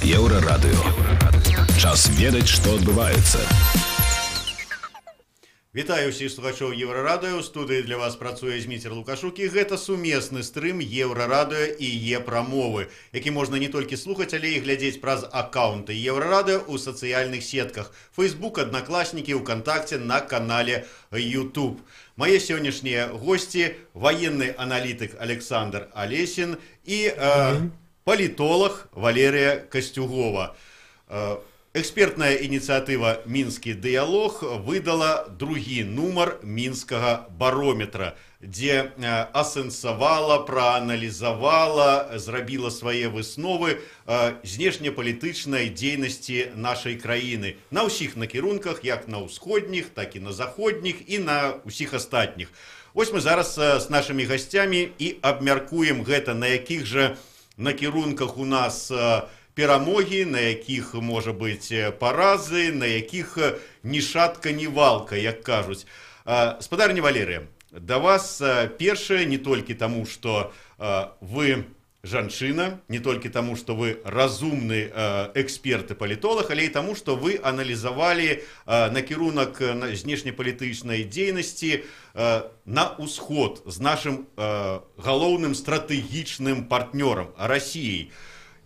Еўрарадыё. Час ведаць, што адбываецца. Вітаю ўсіх слухачоў Еўрарадыё. У студыі для вас працуе Зміцер Лукашук, і гэта сумесны стрым Еўрарадыё і Е-прамовы, які можна не толькі слухаць, але і глядзець праз аккаунты Еўрарадыё ў сацыяльных сетках Facebook, Аднакласнікі, ВКонтакте, на канале YouTube. Мае сённяшнія госці – военны аналітык Александр Алесін і палітолог Валерія Касцюгова. Экспертная ініцыятыва «Мінскі дыялог» выдала другі нумар мінскага барометра, дзе асэнсавала, прааналізавала, зрабіла свае высновы знешнепалітычнай дзейнасці нашай краіны на ўсіх накірунках, як на ўсходніх, так і на заходніх і на ўсіх астатніх. Вось мы зараз з нашымі гасцямі і абмяркуем гэта, на якіх жа накірунках у нас перамогі, на якіх можа быць паразы, на якіх ні шатка, ні валка, як кажуць. Спадарня Валерыя, да вас першае не толькі таму, што вы жанчына, не толькі таму, што вы разумны эксперт і палітолог, але і таму, што вы аналізавалі накірунак знешнепалітычнай дзейнасці на ўсход з нашым галоўным стратэгічным партнёрам Расіяй.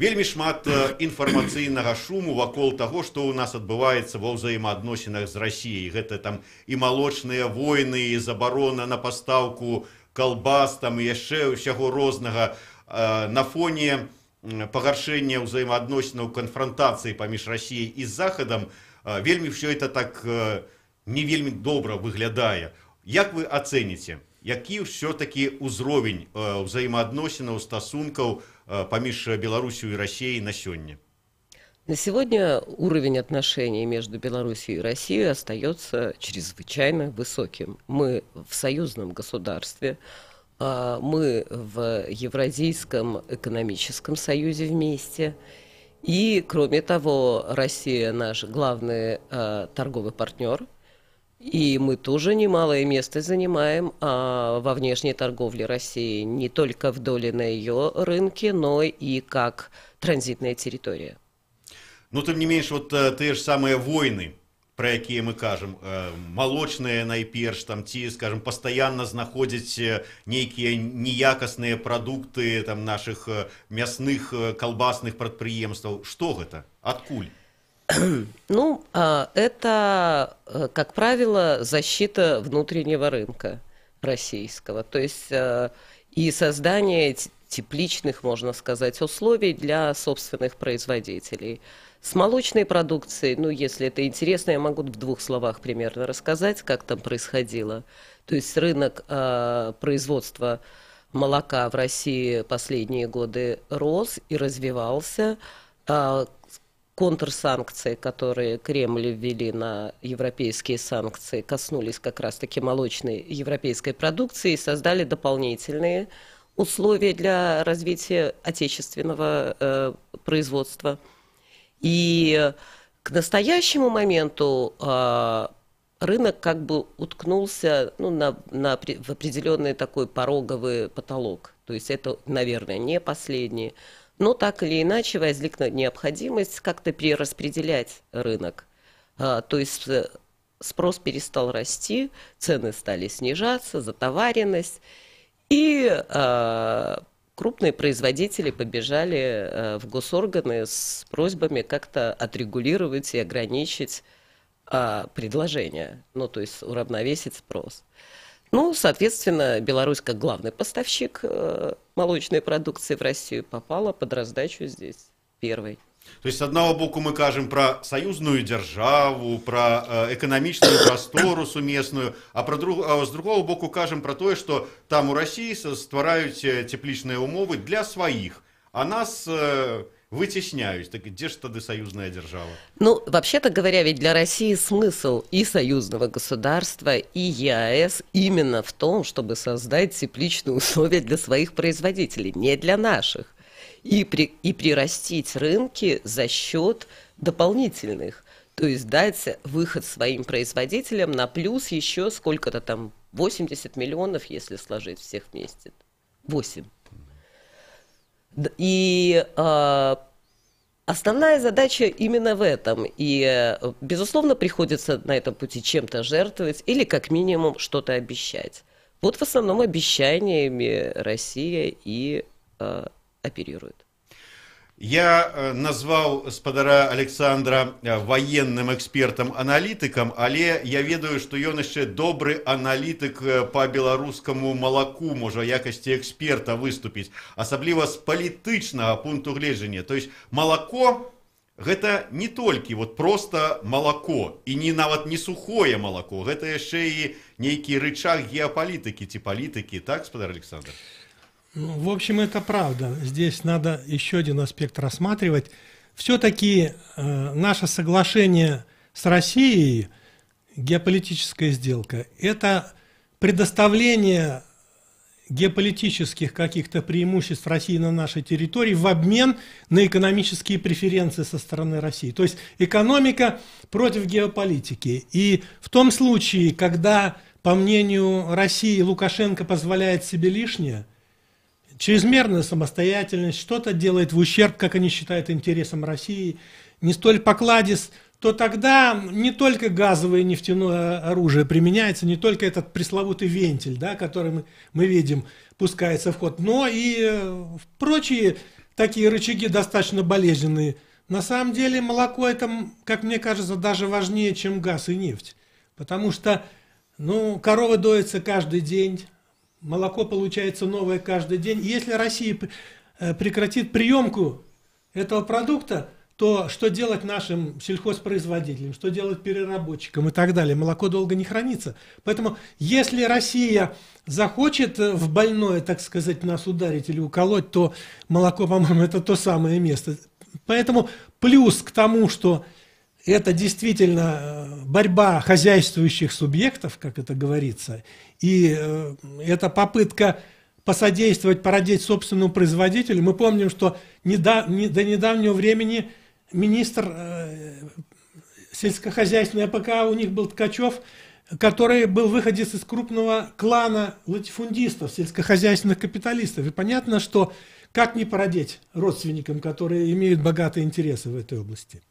Вельмі шмат інфармацыйнага шуму вакол таго, што ў нас адбываецца ва ўзаемаадносінах з Расіяй. Гэта там і малочныя войны, і забарона на пастаўку калбас, там і яшчэ ўсяго рознага. На фоне пагаршэння ўзаемаадносінаў, канфрантацыі паміж Расіяй і Захадам вельмі ўсё это так не вельмі добра выглядае. Як вы ацэніце, які ўсё-такі ўзровень ўзаемаадносінаў, стасункаў поміж Белоруссией и Россией на сегодня? На сегодня уровень отношений между Белоруссией и Россией остается чрезвычайно высоким. Мы в союзном государстве, мы в Евразийском экономическом союзе вместе. И, кроме того, Россия наш главный торговый партнер. И мы тоже немалое место занимаем во внешней торговле России, не только вдоль на ее рынке, но и как транзитная территория. Ну, тем не менш, вот те ж самые войны, про якія мы кажем, молочные найперш, там, ці, скажем, постоянно знаходзяць нейкія неякасныя продукты там, наших мясных, колбасных прадпрыемстваў. Что гэта? Адкуль? Ну, это, как правило, защита внутреннего рынка российского, то есть и создание тепличных, можно сказать, условий для собственных производителей. С молочной продукцией, ну, если это интересно, я могу в двух словах примерно рассказать, как там происходило. То есть рынок производства молока в России последние годы рос и развивался. Контрсанкции, которые Кремль ввели на европейские санкции, коснулись как раз-таки молочной европейской продукции и создали дополнительные условия для развития отечественного производства. И к настоящему моменту рынок как бы уткнулся в определенный такой пороговый потолок. То есть это, наверное, не последний. Но так или иначе возникла необходимость как-то перераспределять рынок. То есть спрос перестал расти, цены стали снижаться, затоваренность. И крупные производители побежали в госорганы с просьбами как-то отрегулировать и ограничить предложение. Ну, то есть уравновесить спрос. Ну, соответственно, Беларусь, как главный поставщик молочной продукции в Россию, попала под раздачу здесь первой. То есть, с одного боку, мы кажем про союзную державу, про экономичную простору сумесную, а с другого боку кажем про то, что там у России ствараюць тепличные умовы для своих, а нас вытесняют. Так где же тогда союзная держава? Ну, вообще-то говоря, ведь для России смысл и союзного государства, и ЕАЭС именно в том, чтобы создать тепличные условия для своих производителей, не для наших. И прирастить рынки за счет дополнительных. То есть дать выход своим производителям на плюс еще сколько-то там, 80 миллионов, если сложить всех вместе. 8. И Основная задача именно в этом. И, безусловно, приходится на этом пути чем-то жертвовать или как минимум что-то обещать. Вот в основном обещаниями Россия и оперирует. Я назваў спадара Александра военным экспертам-аналітыкам, але я ведаю, што ён яшчэ добры аналітык па беларускаму малаку, можа якасці эксперта выступіць, асабліва з палітычнага пункту гледжання. То есть малако гэта не толькі вот просто малако і не нават не сухое малако, гэта яшчэ і нейкі рычаг геапалітыкі ці палітыкі, так, спадар Александр? Ну, в общем, это правда. Здесь надо еще один аспект рассматривать. Все-таки наше соглашение с Россией, геополитическая сделка, это предоставление геополитических каких-то преимуществ России на нашей территории в обмен на экономические преференции со стороны России. То есть экономика против геополитики. И в том случае, когда, по мнению России, Лукашенко позволяет себе лишнее, чрезмерная самостоятельность, что-то делает в ущерб, как они считают, интересам России, не столь покладист, то тогда не только газовое и нефтяное оружие применяется, не только этот пресловутый вентиль, да, который мы видим, пускается в ход, но и прочие такие рычаги достаточно болезненные. На самом деле молоко это, как мне кажется, даже важнее, чем газ и нефть. Потому что корова доится каждый день, молоко получается новое каждый день. И если Россия прекратит приемку этого продукта, то что делать нашим сельхозпроизводителям, что делать переработчикам и так далее? Молоко долго не хранится. Поэтому если Россия захочет в больное, так сказать, нас ударить или уколоть, то молоко, по-моему, это то самое место. Поэтому плюс к тому, что это действительно борьба хозяйствующих субъектов, как это говорится, и это попытка посодействовать, породить собственному производителю. Мы помним, что до недавнего времени министр сельскохозяйственной АПК у них был Ткачев, который был выходец из крупного клана латифундистов, сельскохозяйственных капиталистов. И понятно, что как не породить родственникам, которые имеют богатые интересы в этой области.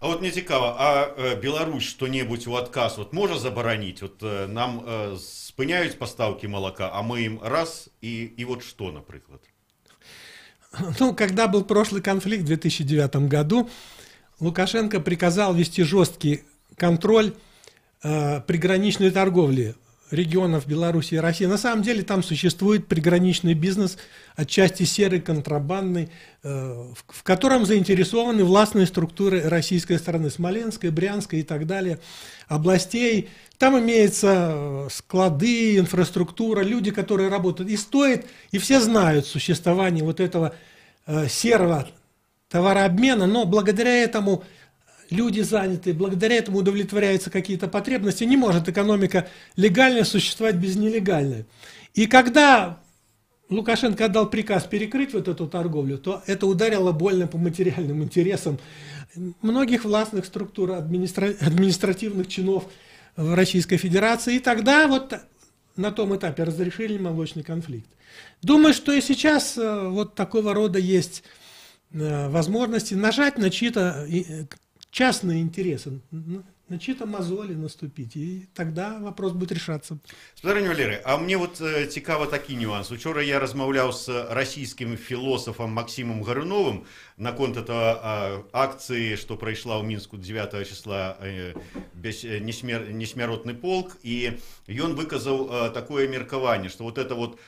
А вот мне цікава, а Беларусь что-нибудь у отказ вот можа забараніць? Вот нам спыняюць поставки молока, а мы им раз и вот что, например? Когда был прошлый конфликт в 2009 году, Лукашенко приказал вести жесткий контроль приграничной торговли регионов Беларуси и России. На самом деле там существует приграничный бизнес, отчасти серый, контрабандный, в котором заинтересованы властные структуры российской стороны, Смоленской, Брянской и так далее, областей. Там имеются склады, инфраструктура, люди, которые работают. И стоит, и все знают существование вот этого серого товарообмена, но благодаря этому люди заняты, благодаря этому удовлетворяются какие-то потребности. Не может экономика легальная существовать без нелегальной. И когда Лукашенко отдал приказ перекрыть вот эту торговлю, то это ударило больно по материальным интересам многих властных структур, административных чинов в Российской Федерации. И тогда вот на том этапе разрешили молочный конфликт. Думаю, что и сейчас вот такого рода есть возможности нажать на чьи-то частные интересы, на чьи-то мозоли наступить, и тогда вопрос будет решаться. Спадар Валерий, а мне вот цікава такі нюанс. Учора я размаўляў с российским философом Максимом Горюновым наконт этого акции, что пройшла ў Мінску 9 числа несмяротны полк, и ён выказаў такое меркаванне, что вот это вот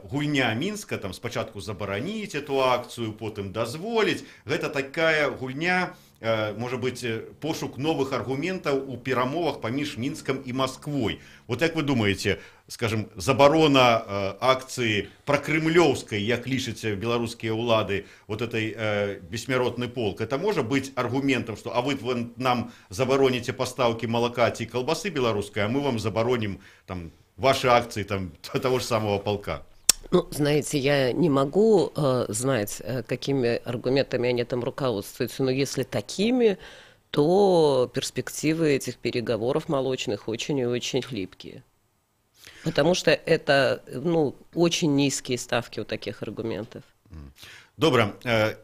гульня Мінска, там спачатку забараніць эту акцию, потым дазволіць, гэта такая гульня, может быть, пошук новых аргументов у перамовах паміж Мінскам и Москвой. Вот как вы думаете, скажем, заборона акции прокремлевской, як лічаць белорусские улады, вот этой бессмяротный полк, это может быть аргументом, что а вы нам забороните поставки молока и колбасы белорусской, а мы вам забороним там ваши акции там того же самого полка? Ну, знаете, я не могу знать, какими аргументами они там руководствуются, но если такими, то перспективы этих переговоров молочных очень и очень хлипкие. Потому что это, очень низкие ставки у таких аргументов. Добра,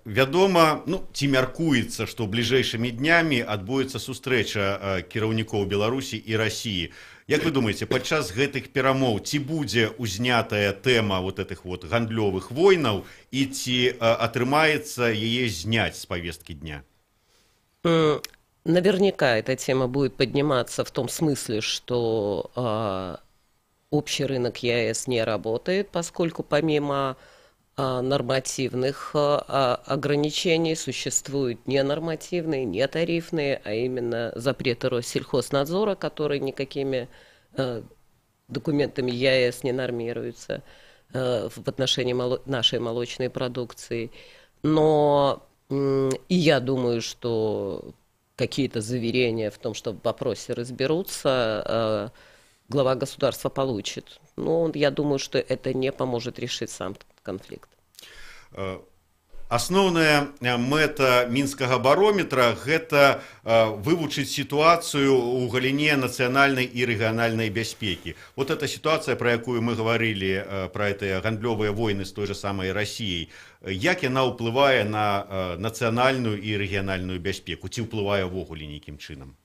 вядома, ці мяркуецца, што бліжэйшымі днямі адбудзецца сустрэча кіраўнікоў Беларусі і Расіі. Як вы думаеце, падчас гэтых перамоў ці будзе ўзнятая тэма вот этих вот гандлёвых войнаў і ці атрымаецца яе зняць з повестки дня? Наверняка эта тема будет подниматься в том смысле, что общий рынок ЕАЭС не работает, поскольку помимо нормативных ограничений существуют ненормативные, нетарифные, а именно запреты Россельхознадзора, которые никакими документами ЕАЭС не нормируются в отношении нашей молочной продукции. Но и я думаю, что какие-то заверения в том, что в вопросе разберутся, глава государства получит. Но я думаю, что это не поможет решить сам конфликт. Асноўная мэта мінскага барометра – гэта вывучыць сітуацыю ў галіне нацыянальнай і рэгіянальнай бяспекі. Вот эта сітуацыя, пра якую мы гаварылі, пра гэтыя гандлёвыя войны з той же самай Расіяй, як яна ўплывае на нацыянальную і рэгіянальную бяспеку? Ці ўплывае ўвогуле нейкім чынам?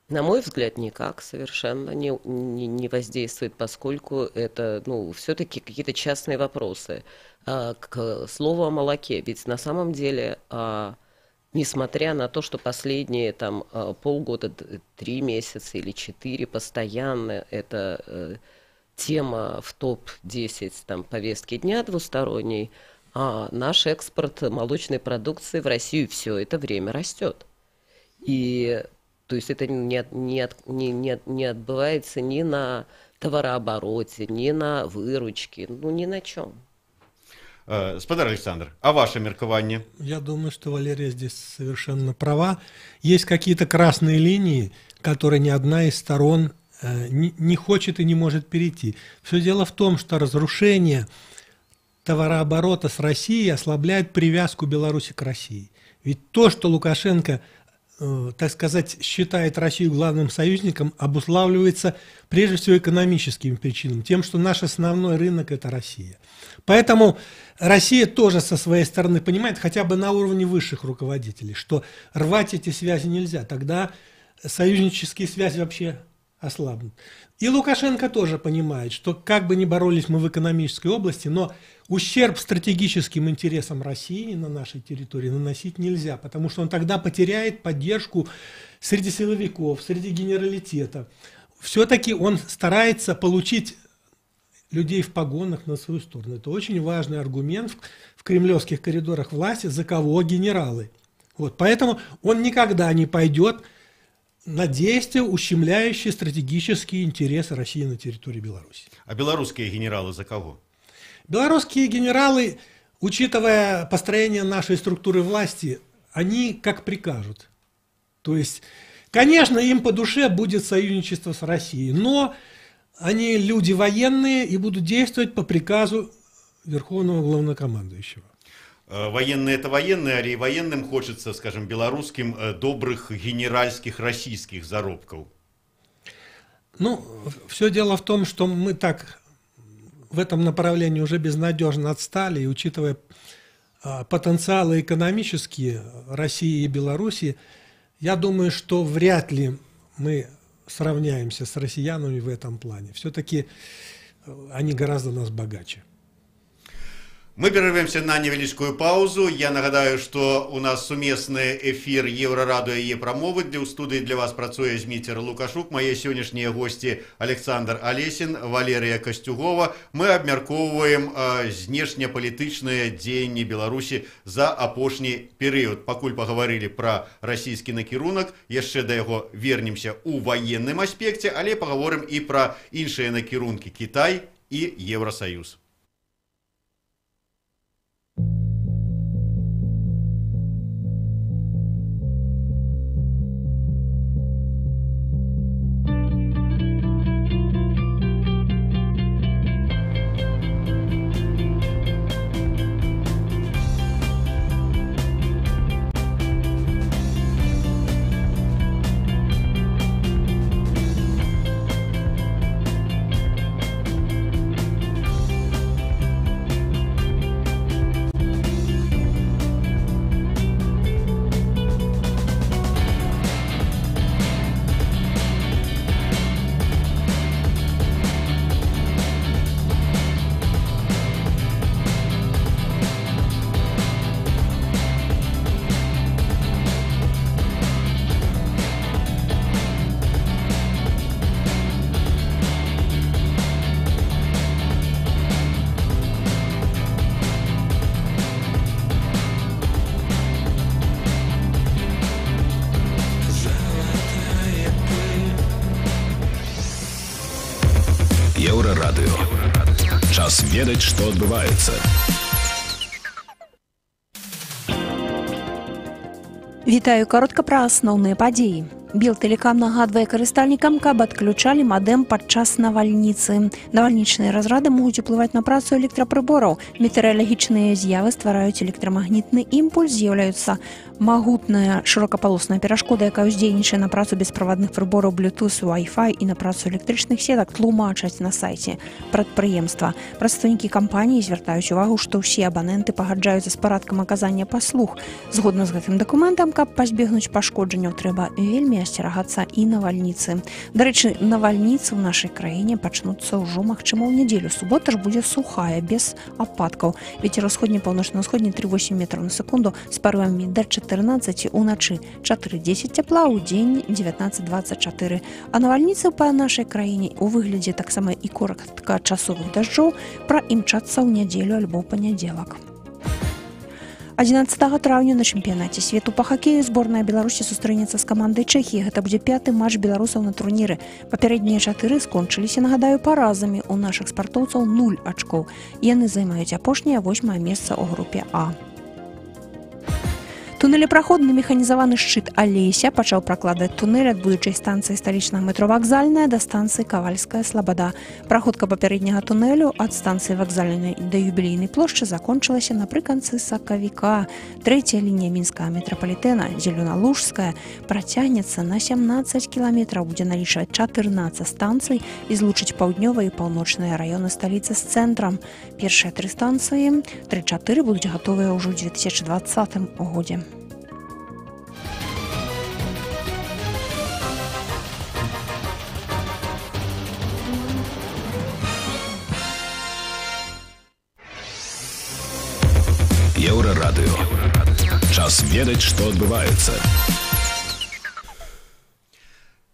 На мой взгляд, никак совершенно не воздействует, поскольку это все-таки какие-то частные вопросы. К слову о молоке, ведь на самом деле, несмотря на то, что последние полгода, 3 месяца или 4 постоянно эта тема в топ-10 повестки дня двусторонней, наш экспорт молочной продукции в Россию все это время растет. И то есть это не отбывается ни на товарообороте, ни на выручке, ни на чем. Спадар Александр, а ваше меркование? Я думаю, что Валерия здесь совершенно права. Есть какие-то красные линии, которые ни одна из сторон не хочет и не может перейти. Все дело в том, что разрушение товарооборота с Россией ослабляет привязку Беларуси к России. Ведь то, что Лукашенко, так сказать, считает Россию главным союзником, обуславливается прежде всего экономическими причинами, тем, что наш основной рынок – это Россия. Поэтому Россия тоже со своей стороны понимает, хотя бы на уровне высших руководителей, что рвать эти связи нельзя, тогда союзнические связи вообще ослабнут. И Лукашенко тоже понимает, что как бы ни боролись мы в экономической области, но ущерб стратегическим интересам России на нашей территории наносить нельзя, потому что он тогда потеряет поддержку среди силовиков, среди генералитета. Все-таки он старается получить людей в погонах на свою сторону. Это очень важный аргумент в кремлевских коридорах власти, за кого генералы. Вот, поэтому он никогда не пойдет на действия, ущемляющие стратегические интересы России на территории Беларуси. А белорусские генералы за кого? Белорусские генералы, учитывая построение нашей структуры власти, они как прикажут. То есть, конечно, им по душе будет союзничество с Россией, но они люди военные и будут действовать по приказу Верховного Главнокомандующего. Военные это военные, а и военным хочется, скажем, белорусским добрых генеральских российских заработков. Все дело в том, что мы так в этом направлении уже безнадежно отстали, и учитывая потенциалы экономические России и Беларуси, я думаю, что вряд ли мы сравняемся с россиянами в этом плане. Все-таки они гораздо нас богаче. Мы перервемся на невеличкую паузу. Я нагадаю, что у нас сумесны эфир Еврорадио и Промовы. У студии для вас працуе Зміцер Лукашук. Мои сегодняшние гости Александр Олесин, Валерия Костюгова. Мы обмярковываем знешнеполітычныя дзеянні Беларуси за апошні период. Пакуль поговорили про российский накірунак, яшчэ да яго вернемся у военным аспекте, але поговорим и про іншыя накірункі Китай и Евросоюз. Еўрарадыё. Час ведаць, што адбываецца. Вітаю, каротка пра асноўныя падзеі. Белтэлекам нагадвае карыстальнікам, каб адключалі мадэм падчас навальніцы. Навальнічныя разрады могуць уплываць на працу электрапрыбораў. Метэаралагічныя з'явы ствараюць электрамагнітны імпульс, з'яўляюцца магутная шырокапалосная перашкода, якая ўздзейнічае на працу бесправадных прыбораў Bluetooth, Wi-Fi і на працу электрычных сетак, тлумачаць на сайце прадпрыемства. Прадстаўнікі кампаніі звяртаюць увагу, што ўсе абаненты пагаджаюцца з парадкам аказання паслуг. Згодна з гэтым дакументам, каб пазбегнуць пашкоджанняў, трэба вельмі асцерагацца і навальніцы. Дарэчы, навальніцы ў нашай краіне пачнуцца ўжо, магчыма, ў нядзелю. Субота ж будзе сухая, без ападкаў. Вецер усходні, паўночна-ўсходні 3,8 метраў на секунду з парывамі да 14, уначы 4,10 цяпла, у дзень 19-24. А навальніцы па нашай краіне у выглядзе таксама і кораткачасовых дажджоў праімчацца ў нядзелю альбо ў панядзелак. 11 траўня на чэмпіянаце свету па хакею зборная Беларусі сустрэнецца з камандай Чэхіі. Гэта будзе 5-ты матч беларусаў на турніры. Папярэднія 4 скончыліся, нагадаю, паразамі. У нашых спартоўцаў 0 ачкоў. Яны займаюць апошняе 8-е месца ў групе А. Туннелепраходны механізаваны шчыт Алеся пачаў пракладаць туннель ад будучай станцыі сталічнага метро «Вакзальная» да станцыі «Кавальская слабада». Праходка папярэдняга туннелю ад станцыі «Вакзальнай» да юбілейнай плошчы закончылася напрыканцы сакавіка. Трэцяя лінія мінскага метрапалітэна, Зелёналужская, працягнецца на 17 кіламетраў, будзе налічваць 14 станцый і злучыць паўднёвыя і паўночныя раёны сталіцы з цэнтрам. Першыя 3 станцыі, 3-4 будуць гатовыя ўжо ў 2020 годзе. Еўрарадыё. Час ведаць, што адбываецца.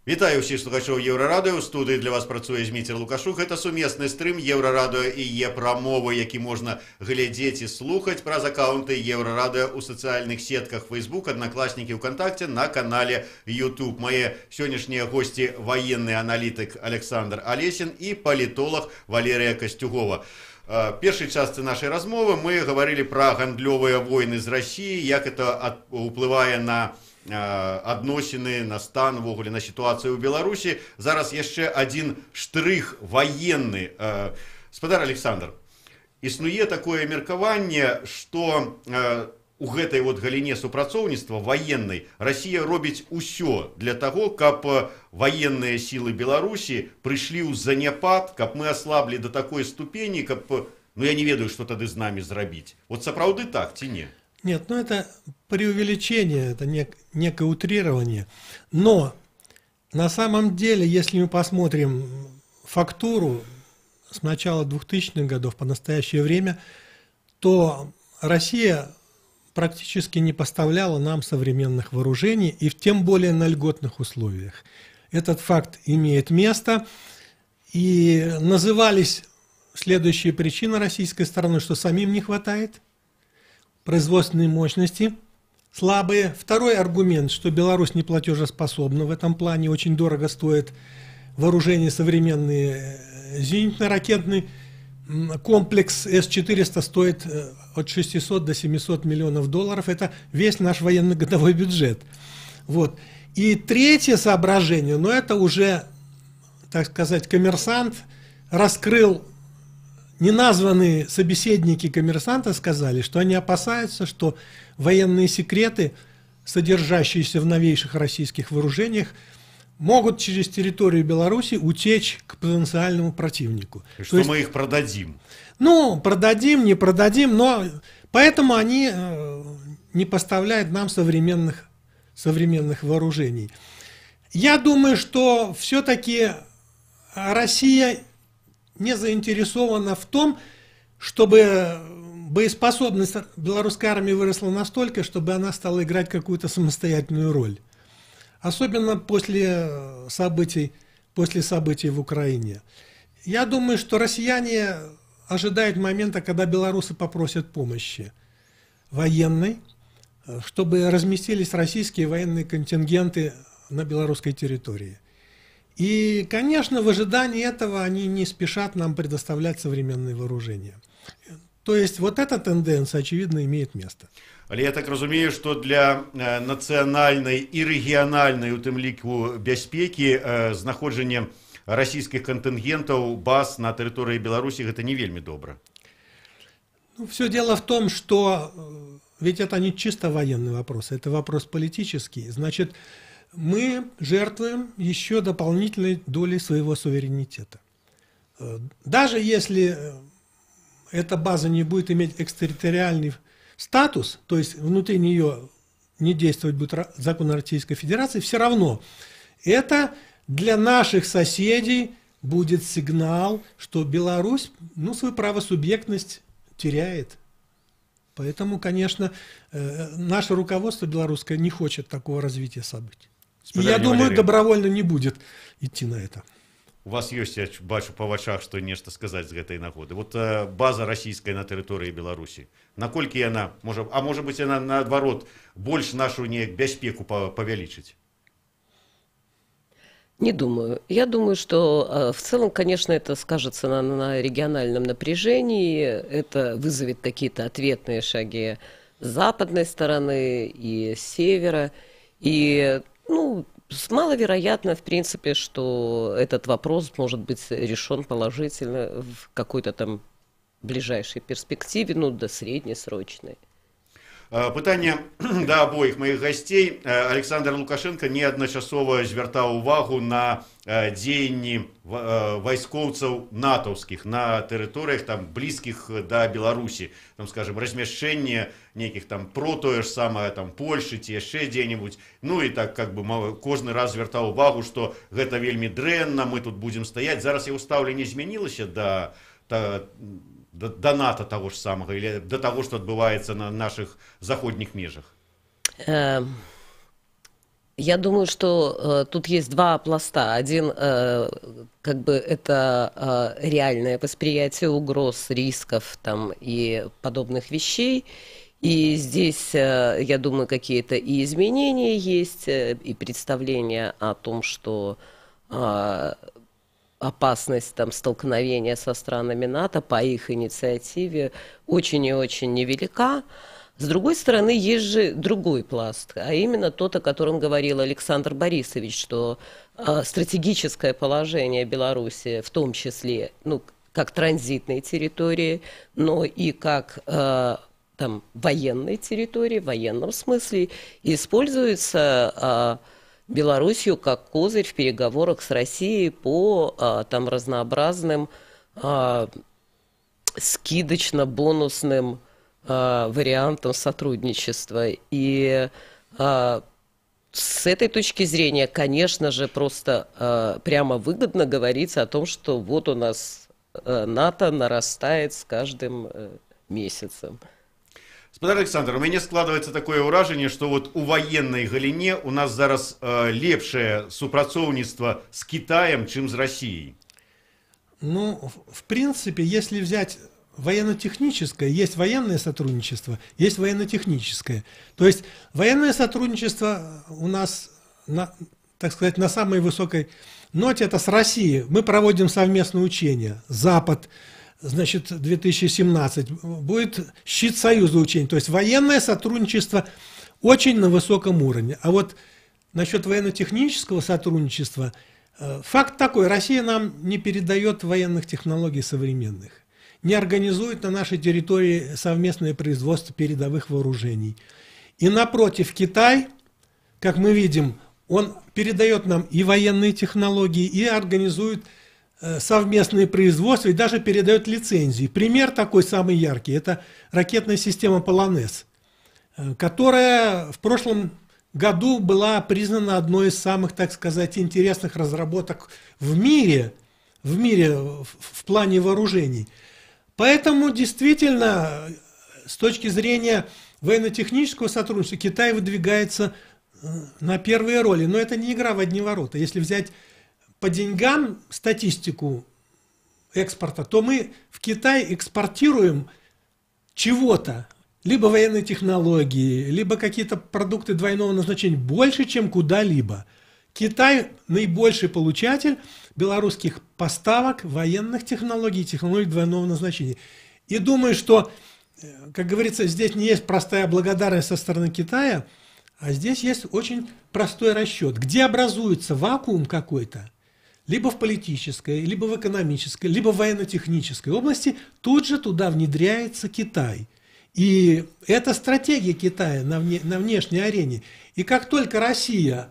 Вітаю ўсіх слухачоў Еўрарадыё. У студыі для вас працуе Зміцер Лукашук. Гэта сумесны стрым Еўрарадыё і Е-прамовы, які можна глядзець і слухаць праз акаунты Еўрарадыё ў сацыяльных сетках Facebook, Аднакласнікі, ВКонтакце, на канале YouTube. Мае сённяшнія госці — ваенны аналітык Александр Алесін і палітолог Валерія Касцюгова. В першай частцы нашай размовы мы гаварылі пра гандлёвыя войны з Расіяй, як это ўплывае на адносіны, на стан, увогуле на сітуацыю ў Беларусі. Зараз яшчэ адзін штрых ваенны. Гаспадар Александр, існуе такое меркаванне, што у гэтай галіне супрацоўніцтва ваеннай Расія робіць усё для таго, каб ваенныя сілы Беларусі прыйшлі ў заняпад, каб мы аслаблі да такой ступені, каб, я не ведаю, што тады з намі зрабіць. Вот сапраўды так ці не? Нет, это преувеличение, это некое утрирование. Но на самом деле, если мы посмотрим фактуру с начала 2000-х годов по настоящее время, то Россия практически не поставляла нам современных вооружений, и тем более на льготных условиях. Этот факт имеет место, и назывались следующие причины российской стороны, что самим не хватает производственной мощности, слабые. Второй аргумент, что Беларусь не платежеспособна в этом плане, очень дорого стоит вооружение современные. Зенитно-ракетный комплекс С-400 стоит от 600 до 700 миллионов долларов. Это весь наш военно-годовой бюджет. Вот. И третье соображение, это уже, так сказать, коммерсант раскрыл. Неназванные собеседники коммерсанта сказали, что они опасаются, что военные секреты, содержащиеся в новейших российских вооружениях, могут через территорию Беларуси утечь к потенциальному противнику. Что мы их продадим? Продадим, не продадим, но поэтому они не поставляют нам современных вооружений. Я думаю, что все-таки Россия не заинтересована в том, чтобы боеспособность белорусской армии выросла настолько, чтобы она стала играть какую-то самостоятельную роль. Особенно после событий в Украине. Я думаю, что россияне ожидают момента, когда белорусы попросят помощи военной, чтобы разместились российские военные контингенты на белорусской территории. И, конечно, в ожидании этого они не спешат нам предоставлять современные вооружения. То есть вот эта тенденция, очевидно, имеет место. Але я так разумею, что для нацыянальнай і рэгіянальнай у тым ліку бяспекі знаходжанне расійскіх кантынгентаў баз на тэрыторыі Беларусі гэта не вельмі добра. Ну, все дело в том, что ведь это не чисто военный вопрос, это вопрос политический. Значит, мы жертвуем еще дополнительной долей своего суверенитета. Даже если эта база не будет иметь экстерриториальный статус, то есть внутри нее не действовать будет закон Российской Федерации, все равно это для наших соседей будет сигнал, что Беларусь, свою правосубъектность теряет. Поэтому, конечно, наше руководство белорусское не хочет такого развития событий. И я думаю, добровольно не будет идти на это. У вас есть, я бачу по вачах, что нечто сказать с этой нагоды. Вот база российская на территории Беларуси. Накольки она, может быть, она наоборот больше нашу бяспеку повеличить? Не думаю. Я думаю, что в целом, конечно, это скажется на региональном напряжении, это вызовет какие-то ответные шаги с западной стороны и с севера. И, маловероятно, в принципе, что этот вопрос может быть решен положительно в какой-то там ближайшей перспективе, до среднесрочной. Пытанне да абоіх моих гостей. Александр Лукашенко неадначасова звяртаў увагу на дзеянні вайскоўцаў натаўскіх на тэрыторыях там блізкіх да Беларусі, там, скажем, размяшчэнне нейкіх там про тое ж самае там Польшы ці яшчэ дзе-небудзь. І так как бы кожны раз звяртаў увагу, што гэта вельмі дрэнна, мы тут будзем стаяць. Зараз яго стаўленне змянілася до НАТО того же самого или до того, что отбывается на наших заходних межах? Я думаю, что тут есть два пласта. Один, это реальное восприятие угроз, рисков там, и подобных вещей. И здесь, я думаю, какие-то и изменения есть, и представления о том, что опасность там, столкновения со странами НАТО по их инициативе очень и очень невелика. С другой стороны, есть же другой пласт, а именно тот, о котором говорил Александр Борисович, что стратегическое положение Беларуси, в том числе, как транзитной территории, но и как военной территории, в военном смысле, используется Белоруссию как козырь в переговорах с Россией по разнообразным скидочно-бонусным вариантам сотрудничества. И с этой точки зрения, конечно же, просто прямо выгодно говорить о том, что вот у нас НАТО нарастает с каждым месяцем. Спадар Александр, у мяне складывается такое ўражанне, что вот у военной галіне у нас зараз лепшее супрацоўніцтва с Китаем, чем с Россией. В принципе, если взять военно-техническое, есть военное сотрудничество, есть военно-техническое. То есть военное сотрудничество у нас, так сказать, на самой высокой ноте это с Россией. Мы проводим совместные учения. Запад, 2017, будет щит Союза учений. То есть военное сотрудничество очень на высоком уровне. А вот насчет военно-технического сотрудничества, факт такой, Россия нам не передает военных технологий современных, не организует на нашей территории совместное производство передовых вооружений. И напротив, Китай, как мы видим, он передает нам и военные технологии, и организует совместные производства, и даже передает лицензии. Пример такой самый яркий – это ракетная система «Полонез», которая в прошлом году была признана одной из самых, так сказать, интересных разработок в мире в плане вооружений. Поэтому действительно, с точки зрения военно-технического сотрудничества, Китай выдвигается на первые роли. Но это не игра в одни ворота. Если взять по деньгам статистику экспорта, то мы в Китай экспортируем чего-то, либо военные технологии, либо какие-то продукты двойного назначения, больше, чем куда-либо. Китай наибольший получатель белорусских поставок военных технологий и технологий двойного назначения. И думаю, что, как говорится, здесь не есть простая благодарность со стороны Китая, а здесь есть очень простой расчет. Где образуется вакуум какой-то, либо в политической, либо в экономической, либо в военно-технической области, тут же туда внедряется Китай. И это стратегия Китая на внешней арене. И как только Россия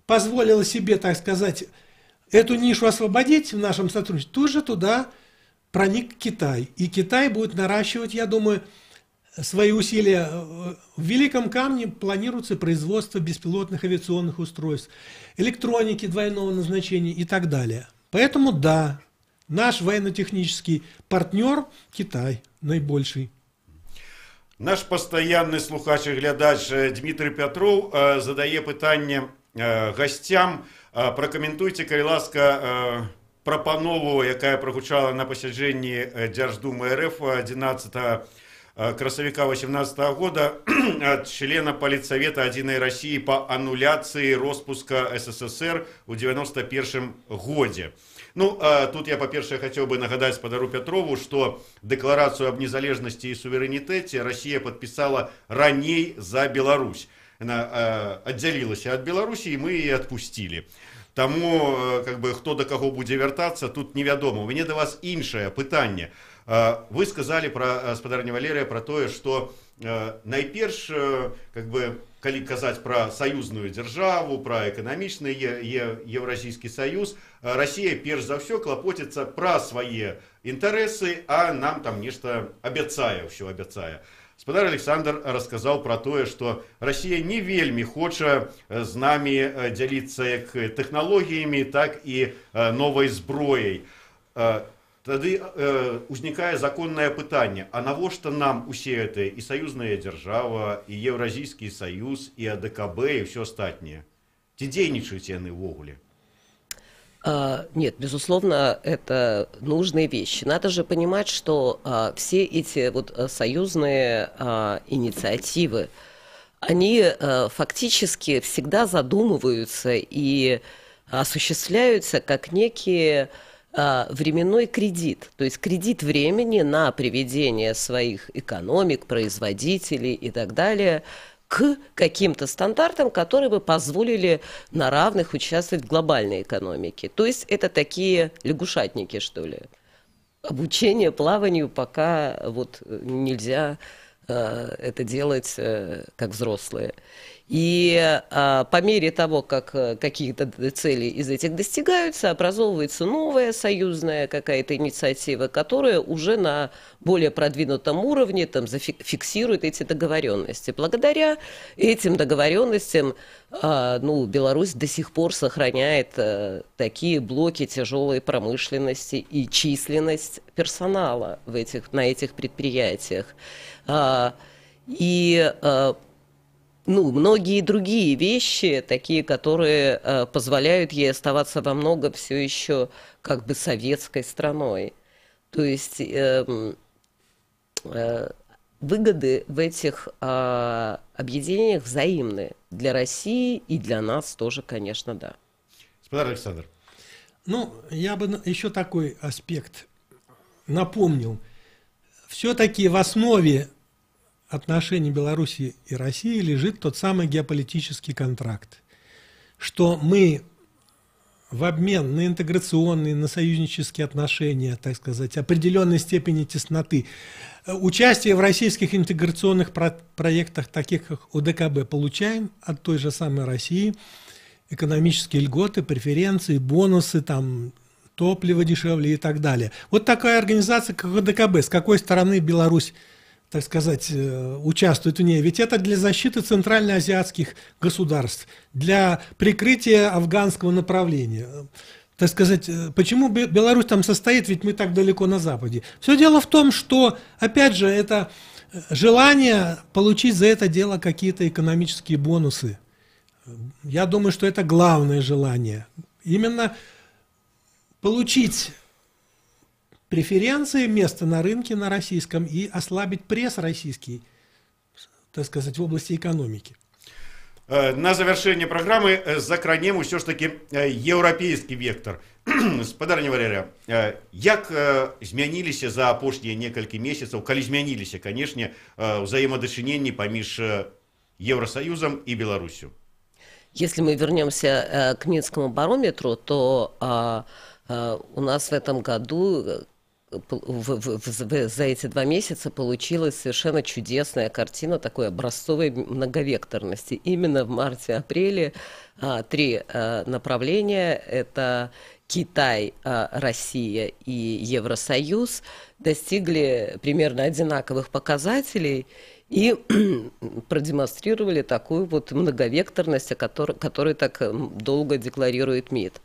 позволила себе, так сказать, эту нишу освободить в нашем сотрудничестве, тут же туда проник Китай. И Китай будет наращивать, я думаю, свои усилия. В Великом Камне планируется производство беспилотных авиационных устройств, электроники двойного назначения и так далее. Поэтому да, наш военно-технический партнер Китай наибольший. Наш пастаянны слухач і глядач Дмітрый Пятроў задае пытанне гасцям. Пракаментуйце, калі ласка, прапанову, якая прагучала на пасяджэнні Дзярждумы РФ 11 красавіка 2018 года от члена Политсовета «Единой России» по аннуляции распуска СССР в 91 году. Ну, тут я, по-перше, хотел бы нагадать спадару Пятрову, что декларацию об незалежности и суверенитете Россия подписала раней за Беларусь. Она отделилась от Беларуси, и мы ее отпустили. Тому, как бы, хто до кого будзе вяртацца, тут невядома. У мяне да вас іншае пытанне. Вы сказали про спадарня Валерия про тое, что найперш, как бы, калі казаць про саюзную державу, про эканамічны Евразийский союз, Россия перш за все клапоціцца про свои интересы, а нам там нешта абяцае, все абяцае. Спадар Александр рассказал про тое, что Россия не вельмі хоча з нами дзяліцца як технологиями, так и новой зброей. Тады узнікае законнае пытанне, а навошта нам усе гэта і саюзная дзяржава, і Евразийский союз, і АДКБ, і все астатняе? Ці дзейнічаюць яны ўвогуле? Нет, безусловно, это нужные вещи. Надо же понимать, что все эти вот союзные инициативы, они фактически всегда задумываются и осуществляются как некие временной кредит, то есть кредит времени на приведение своих экономик, производителей и так далее к каким-то стандартам, которые бы позволили на равных участвовать в глобальной экономике. То есть это такие лягушатники, что ли. Обучение плаванию пока вот нельзя это делать как взрослые. И по мере того, как какие-то цели из этих достигаются, образовывается новая союзная какая-то инициатива, которая уже на более продвинутом уровне там, фиксирует эти договоренности. Благодаря этим договоренностям Беларусь до сих пор сохраняет такие блоки тяжелой промышленности и численность персонала на этих предприятиях. Многие другие вещи, такие, которые позволяют ей оставаться во многом все еще как бы советской страной. То есть выгоды в этих объединениях взаимны. Для России и для нас тоже, конечно, да. Спадар Александр. Я бы еще такой аспект напомнил. Все-таки в основе отношений Беларуси и России лежит тот самый геополитический контракт, что мы в обмен на интеграционные, на союзнические отношения, так сказать, определенной степени тесноты, участие в российских интеграционных проектах, таких как ОДКБ, получаем от той же самой России экономические льготы, преференции, бонусы, там, топливо дешевле и так далее. Вот такая организация, как ОДКБ, с какой стороны Беларусь, так сказать, участвует в ней. Ведь это для защиты центральноазиатских государств, для прикрытия афганского направления. Так сказать, почему Беларусь там состоит, ведь мы так далеко на Западе. Все дело в том, что, опять же, это желание получить за это дело какие-то экономические бонусы. Я думаю, что это главное желание. Именно получить преференции, место на рынке на российском и ослабить пресс российский, так сказать, в области экономики. На завершение программы закранем все ж таки еўрапейскі вектор. Спадарня Валерыя, як змяніліся за апошнія некалькі месяцаў, калі змяніліся, канешне, ўзаемадачыненні паміж Евросоюзом и Беларусью? Если мы вернемся к Минскому барометру, то у нас в этом году за эти 2 месяца получилась совершенно чудесная картина такой образцовой многовекторности. Именно в марте-апреле 3 направления – это Китай, Россия и Евросоюз – достигли примерно одинаковых показателей и продемонстрировали такую вот многовекторность, которую так долго декларирует МИД.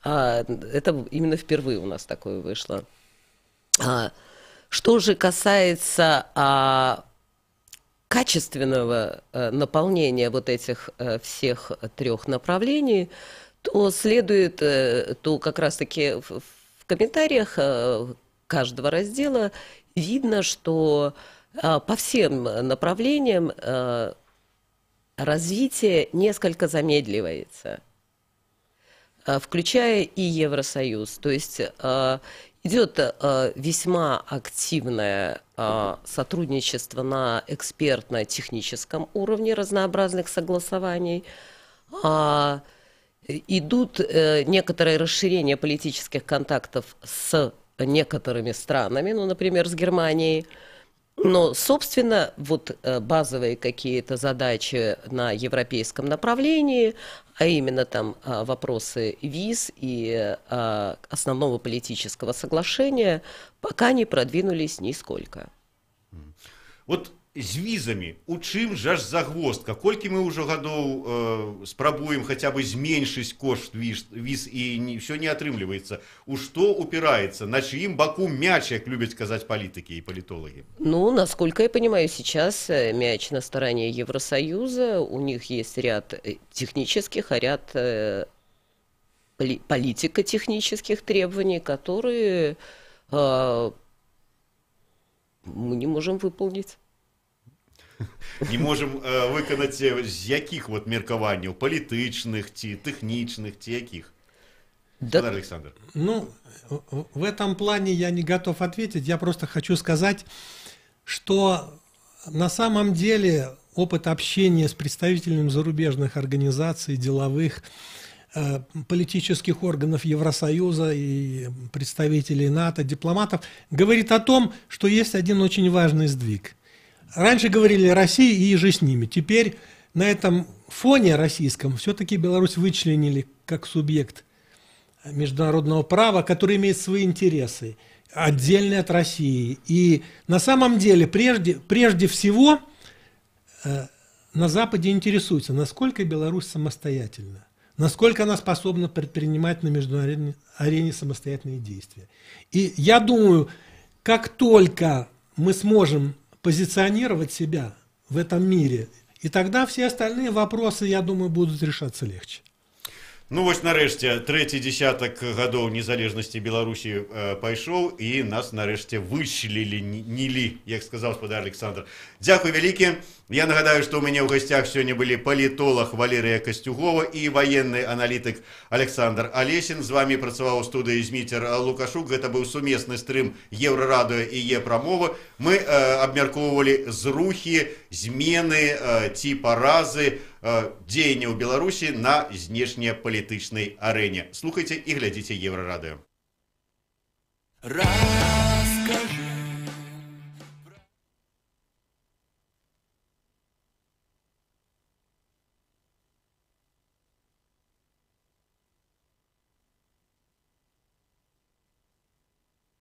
Это именно впервые у нас такое вышло. Что же касается качественного наполнения вот этих всех 3 направлений, то следует, то как раз-таки в комментариях каждого раздела видно, что по всем направлениям развитие несколько замедливается, включая и Евросоюз. То есть идет весьма активное сотрудничество на экспертно-техническом уровне разнообразных согласований. Идут некоторые расширения политических контактов с некоторыми странами, ну, например, с Германией. Но, собственно, вот базовые какие-то задачи на европейском направлении, а именно там вопросы виз и основного политического соглашения, пока не продвинулись нисколько. Вот з візамі, у чым жа ж загвоздка? Колькі мы ўжо гадоў спрабуем хаця бы зменшыць кошт віз і ўсё не атрымліваецца. У што упираецца? На чьим баку мяч, як любят сказать политики и политологи? Ну, насколько я понимаю, сейчас мяч на стороне Евросоюза. У них есть ряд технических, а ряд политико-технических требований, которые мы не можем выполнить. Не можем выканаць з якіх вот меркаванняў, палітычных ці тэхнічных ці якіх? Да. Александр. Ну, в этом плане я не готов ответить. Я просто хочу сказать, что на самом деле опыт общения с представителями зарубежных организаций, деловых, политических органов Евросоюза и представителей НАТО, дипломатов, говорит о том, что есть один очень важный сдвиг. Раньше говорили о России и же с ними. Теперь на этом фоне российском все-таки Беларусь вычленили как субъект международного права, который имеет свои интересы, отдельные от России. И на самом деле прежде всего на Западе интересуются, насколько Беларусь самостоятельна, насколько она способна предпринимать на международной арене самостоятельные действия. И я думаю, как только мы сможем позиционировать себя в этом мире, и тогда все остальные вопросы, я думаю, будут решаться легче. Ну вось нарэшце трэці дзесятак гадоў незалежнасці Беларусі пайшоў і нас нарэшце вычленілі, як сказаў спадар Александр. Дзякуй вялікі. Я нагадаю, што ў мяне ў гасцях сёння былі палітолог Валерыя Касцюгова і ваенны аналітык Александр Алесін. З вами працаваў у студыі Зміцер Лукашук. Гэта быў сумесны стрым Еўрарадыё і Е-прамовы. Мы абмяркоўвалі зрухі, змены ці паразы дзеянняў Беларусі на знешнепалітычнай арэне. Слухайце і глядзіце Еўрарадыё.